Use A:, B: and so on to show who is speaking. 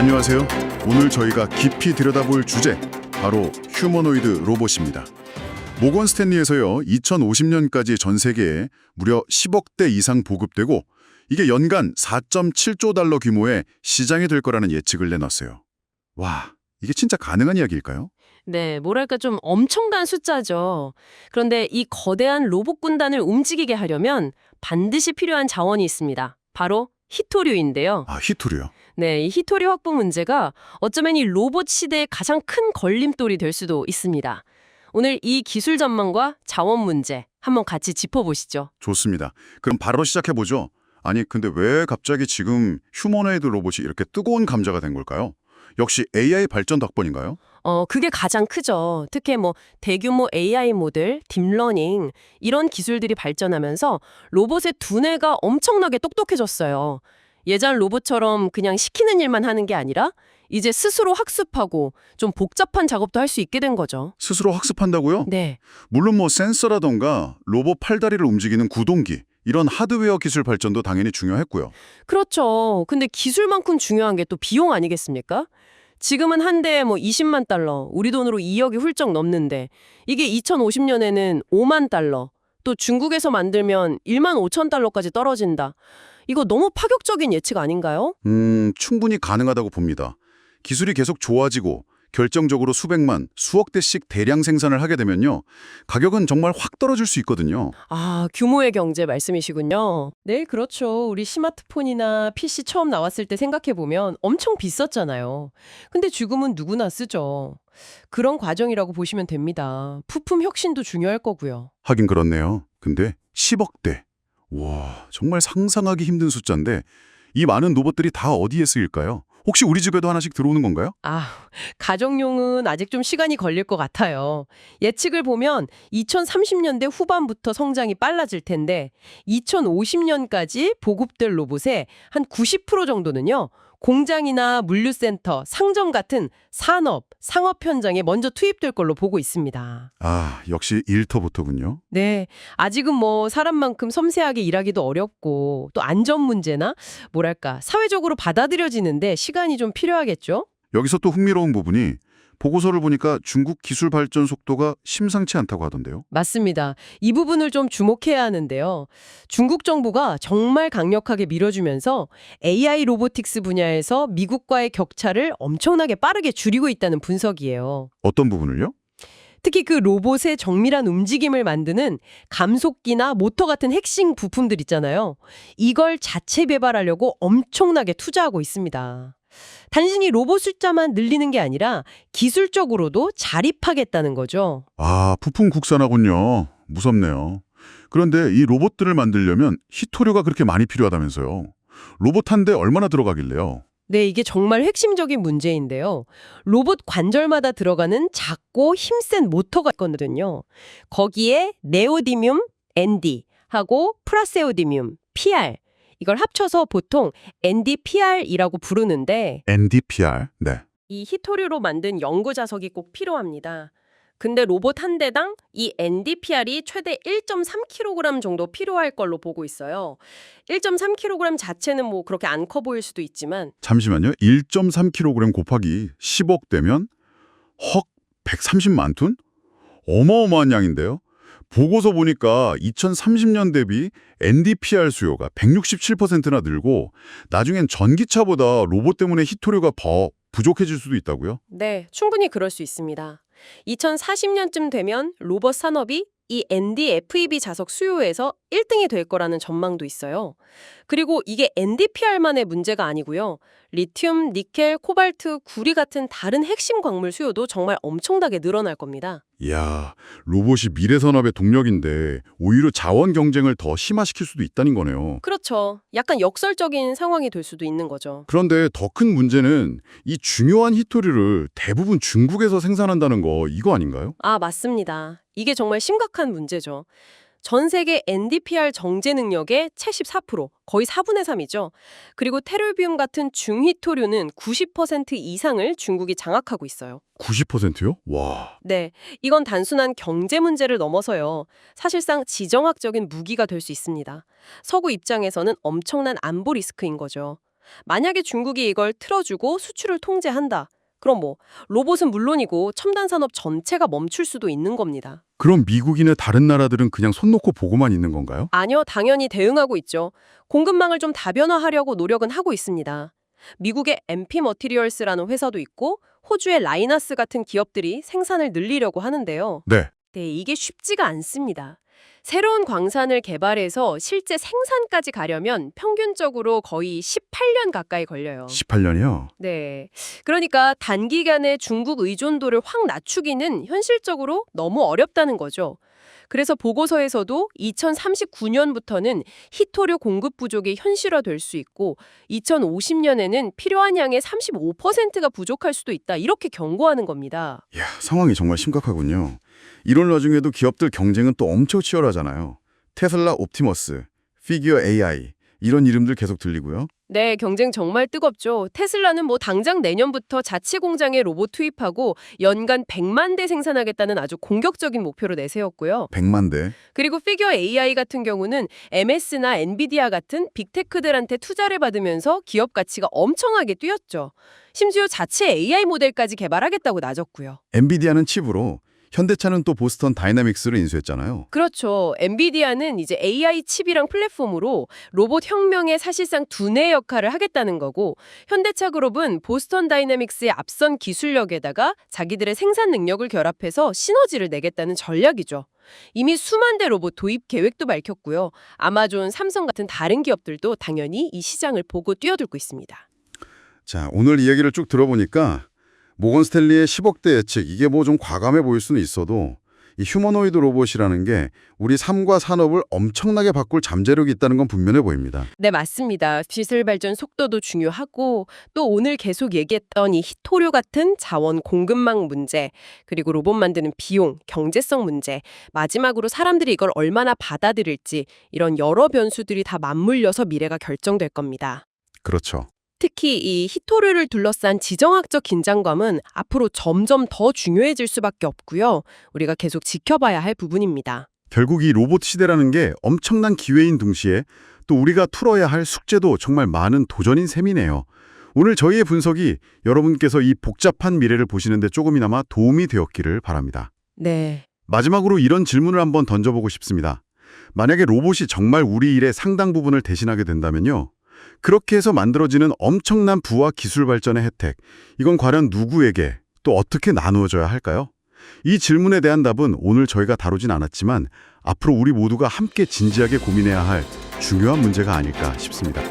A: 안녕하세요. 오늘 저희가 깊이 들여다볼 주제, 바로 휴머노이드 로봇입니다. 모건 스탠리에서요, 2050년까지 전 세계에 무려 10억 대 이상 보급되고 이게 연간 4.7조 달러 규모의 시장이 될 거라는 예측을 내놨어요. 와, 이게 진짜 가능한 이야기일까요?
B: 네, 뭐랄까 좀 엄청난 숫자죠. 그런데 이 거대한 로봇 군단을 움직이게 하려면 반드시 필요한 자원이 있습니다. 바로 히토류인데요.
A: 아, 히토류요?
B: 네, 이 히토류 확보 문제가 어쩌면 이 로봇 시대의 가장 큰 걸림돌이 될 수도 있습니다. 오늘 이 기술 전망과 자원 문제 한번 같이 짚어보시죠.
A: 좋습니다. 그럼 바로 시작해보죠. 아니, 근데 왜 갑자기 지금 휴머노이드 로봇이 이렇게 뜨거운 감자가 된 걸까요? 역시 AI 발전 덕분인가요?
B: 그게 가장 크죠. 특히 뭐 대규모 AI 모델, 딥러닝 이런 기술들이 발전하면서 로봇의 두뇌가 엄청나게 똑똑해졌어요. 예전 로봇처럼 그냥 시키는 일만 하는 게 아니라 이제 스스로 학습하고 좀 복잡한 작업도 할 수 있게 된 거죠.
A: 스스로 학습한다고요?
B: 네.
A: 물론 뭐 센서라던가 로봇 팔다리를 움직이는 구동기, 이런 하드웨어 기술 발전도 당연히 중요했고요.
B: 그렇죠. 근데 기술만큼 중요한 게 또 비용 아니겠습니까? 지금은 한 대에 뭐 20만 달러, 우리 돈으로 2억이 훌쩍 넘는데 이게 2050년에는 5만 달러, 또 중국에서 만들면 1만 5천 달러까지 떨어진다. 이거 너무 파격적인 예측 아닌가요?
A: 충분히 가능하다고 봅니다. 기술이 계속 좋아지고 결정적으로 수백만, 수억 대씩 대량 생산을 하게 되면요, 가격은 정말 확 떨어질 수 있거든요.
B: 아, 규모의 경제 말씀이시군요. 네, 그렇죠. 우리 스마트폰이나 PC 처음 나왔을 때 생각해보면 엄청 비쌌잖아요. 근데 지금은 누구나 쓰죠. 그런 과정이라고 보시면 됩니다. 부품 혁신도 중요할 거고요.
A: 하긴 그렇네요. 근데 10억 대. 와, 정말 상상하기 힘든 숫자인데 이 많은 로봇들이 다 어디에 쓰일까요? 혹시 우리 집에도 하나씩 들어오는 건가요?
B: 아, 가정용은 아직 좀 시간이 걸릴 것 같아요. 예측을 보면 2030년대 후반부터 성장이 빨라질 텐데 2050년까지 보급될 로봇의 한 90% 정도는요. 공장이나 물류센터, 상점 같은 산업, 상업 현장에 먼저 투입될 걸로 보고 있습니다.
A: 아, 역시 일터부터군요.
B: 네, 아직은 뭐 사람만큼 섬세하게 일하기도 어렵고 또 안전 문제나 뭐랄까 사회적으로 받아들여지는데 시간이 좀 필요하겠죠?
A: 여기서 또 흥미로운 부분이 보고서를 보니까 중국 기술 발전 속도가 심상치 않다고 하던데요.
B: 맞습니다. 이 부분을 좀 주목해야 하는데요. 중국 정부가 정말 강력하게 밀어주면서 AI 로보틱스 분야에서 미국과의 격차를 엄청나게 빠르게 줄이고 있다는 분석이에요.
A: 어떤 부분을요?
B: 특히 그 로봇의 정밀한 움직임을 만드는 감속기나 모터 같은 핵심 부품들 있잖아요. 이걸 자체 개발하려고 엄청나게 투자하고 있습니다. 단순히 로봇 숫자만 늘리는 게 아니라 기술적으로도 자립하겠다는 거죠.
A: 아, 부품 국산화군요. 무섭네요. 그런데 이 로봇들을 만들려면 히토류가 그렇게 많이 필요하다면서요. 로봇 한 대 얼마나 들어가길래요?
B: 네, 이게 정말 핵심적인 문제인데요. 로봇 관절마다 들어가는 작고 힘센 모터가 있거든요. 거기에 네오디뮴, ND 하고 프라세오디뮴, PR 이걸 합쳐서 보통 NDPR이라고 부르는데
A: NDPR. 네.
B: 이 히토류로 만든 연구 자석이 꼭 필요합니다. 근데 로봇 한 대당 이 NDPR이 최대 1.3kg 정도 필요할 걸로 보고 있어요. 1.3kg 자체는 뭐 그렇게 안 커 보일 수도 있지만
A: 잠시만요. 1.3kg 곱하기 10억 되면 헉, 130만 톤? 어마어마한 양인데요. 보고서 보니까 2030년 대비 NDPR 수요가 167%나 늘고 나중엔 전기차보다 로봇 때문에 히토류가 더 부족해질 수도 있다고요?
B: 네, 충분히 그럴 수 있습니다. 2040년쯤 되면 로봇 산업이 이 ND-FEV 자석 수요에서 1등이 될 거라는 전망도 있어요. 그리고 이게 NDPR만의 문제가 아니고요. 리튬, 니켈, 코발트, 구리 같은 다른 핵심 광물 수요도 정말 엄청나게 늘어날 겁니다.
A: 이야, 로봇이 미래 산업의 동력인데 오히려 자원 경쟁을 더 심화시킬 수도 있다는 거네요.
B: 그렇죠. 약간 역설적인 상황이 될 수도 있는 거죠.
A: 그런데 더 큰 문제는 이 중요한 히토류를 대부분 중국에서 생산한다는 거, 이거 아닌가요?
B: 아, 맞습니다. 이게 정말 심각한 문제죠. 전 세계 NDPR 정제 능력의 74%, 거의 4분의 3이죠. 그리고 테르비움 같은 중히토류는 90% 이상을 중국이 장악하고 있어요.
A: 90%요? 와.
B: 네, 이건 단순한 경제 문제를 넘어서요. 사실상 지정학적인 무기가 될 수 있습니다. 서구 입장에서는 엄청난 안보 리스크인 거죠. 만약에 중국이 이걸 틀어주고 수출을 통제한다. 그럼 로봇은 물론이고 첨단 산업 전체가 멈출 수도 있는 겁니다.
A: 그럼 미국이나 다른 나라들은 그냥 손 놓고 보고만 있는 건가요?
B: 아니요, 당연히 대응하고 있죠. 공급망을 좀 다변화하려고 노력은 하고 있습니다. 미국의 MP 머티리얼스라는 회사도 있고 호주의 라이나스 같은 기업들이 생산을 늘리려고 하는데요.
A: 네.
B: 네, 이게 쉽지가 않습니다. 새로운 광산을 개발해서 실제 생산까지 가려면 평균적으로 거의 18년 가까이 걸려요.
A: 18년이요?
B: 네. 그러니까 단기간에 중국 의존도를 확 낮추기는 현실적으로 너무 어렵다는 거죠. 그래서 보고서에서도 2039년부터는 희토류 공급 부족이 현실화될 수 있고 2050년에는 필요한 양의 35%가 부족할 수도 있다. 이렇게 경고하는 겁니다.
A: 이야, 상황이 정말 심각하군요. 이런 와중에도 기업들 경쟁은 또 엄청 치열하잖아요. 테슬라 옵티머스, 피규어 AI 이런 이름들 계속 들리고요.
B: 네, 경쟁 정말 뜨겁죠. 테슬라는 당장 내년부터 자체 공장에 로봇 투입하고 연간 100만 대 생산하겠다는 아주 공격적인 목표를 내세웠고요.
A: 100만 대.
B: 그리고 피규어 AI 같은 경우는 MS나 엔비디아 같은 빅테크들한테 투자를 받으면서 기업 가치가 엄청나게 뛰었죠. 심지어 자체 AI 모델까지 개발하겠다고 나섰고요.
A: 엔비디아는 칩으로, 현대차는 또 보스턴 다이나믹스를 인수했잖아요.
B: 그렇죠. 엔비디아는 이제 AI 칩이랑 플랫폼으로 로봇 혁명의 사실상 두뇌 역할을 하겠다는 거고, 현대차 그룹은 보스턴 다이내믹스의 앞선 기술력에다가 자기들의 생산 능력을 결합해서 시너지를 내겠다는 전략이죠. 이미 수만 대 로봇 도입 계획도 밝혔고요. 아마존, 삼성 같은 다른 기업들도 당연히 이 시장을 보고 뛰어들고 있습니다.
A: 자, 오늘 이야기를 쭉 들어보니까 모건 스탠리의 10억대 예측, 이게 좀 과감해 보일 수는 있어도 이 휴머노이드 로봇이라는 게 우리 삶과 산업을 엄청나게 바꿀 잠재력이 있다는 건 분명해 보입니다.
B: 네, 맞습니다. 기술 발전 속도도 중요하고 또 오늘 계속 얘기했던 이 희토류 같은 자원 공급망 문제, 그리고 로봇 만드는 비용, 경제성 문제, 마지막으로 사람들이 이걸 얼마나 받아들일지 이런 여러 변수들이 다 맞물려서 미래가 결정될 겁니다.
A: 그렇죠.
B: 특히 이 희토류를 둘러싼 지정학적 긴장감은 앞으로 점점 더 중요해질 수밖에 없고요. 우리가 계속 지켜봐야 할 부분입니다.
A: 결국 이 로봇 시대라는 게 엄청난 기회인 동시에 또 우리가 풀어야 할 숙제도 정말 많은 도전인 셈이네요. 오늘 저희의 분석이 여러분께서 이 복잡한 미래를 보시는데 조금이나마 도움이 되었기를 바랍니다.
B: 네.
A: 마지막으로 이런 질문을 한번 던져보고 싶습니다. 만약에 로봇이 정말 우리 일의 상당 부분을 대신하게 된다면요. 그렇게 해서 만들어지는 엄청난 부와 기술 발전의 혜택, 이건 과연 누구에게 또 어떻게 나누어져야 할까요? 이 질문에 대한 답은 오늘 저희가 다루진 않았지만 앞으로 우리 모두가 함께 진지하게 고민해야 할 중요한 문제가 아닐까 싶습니다.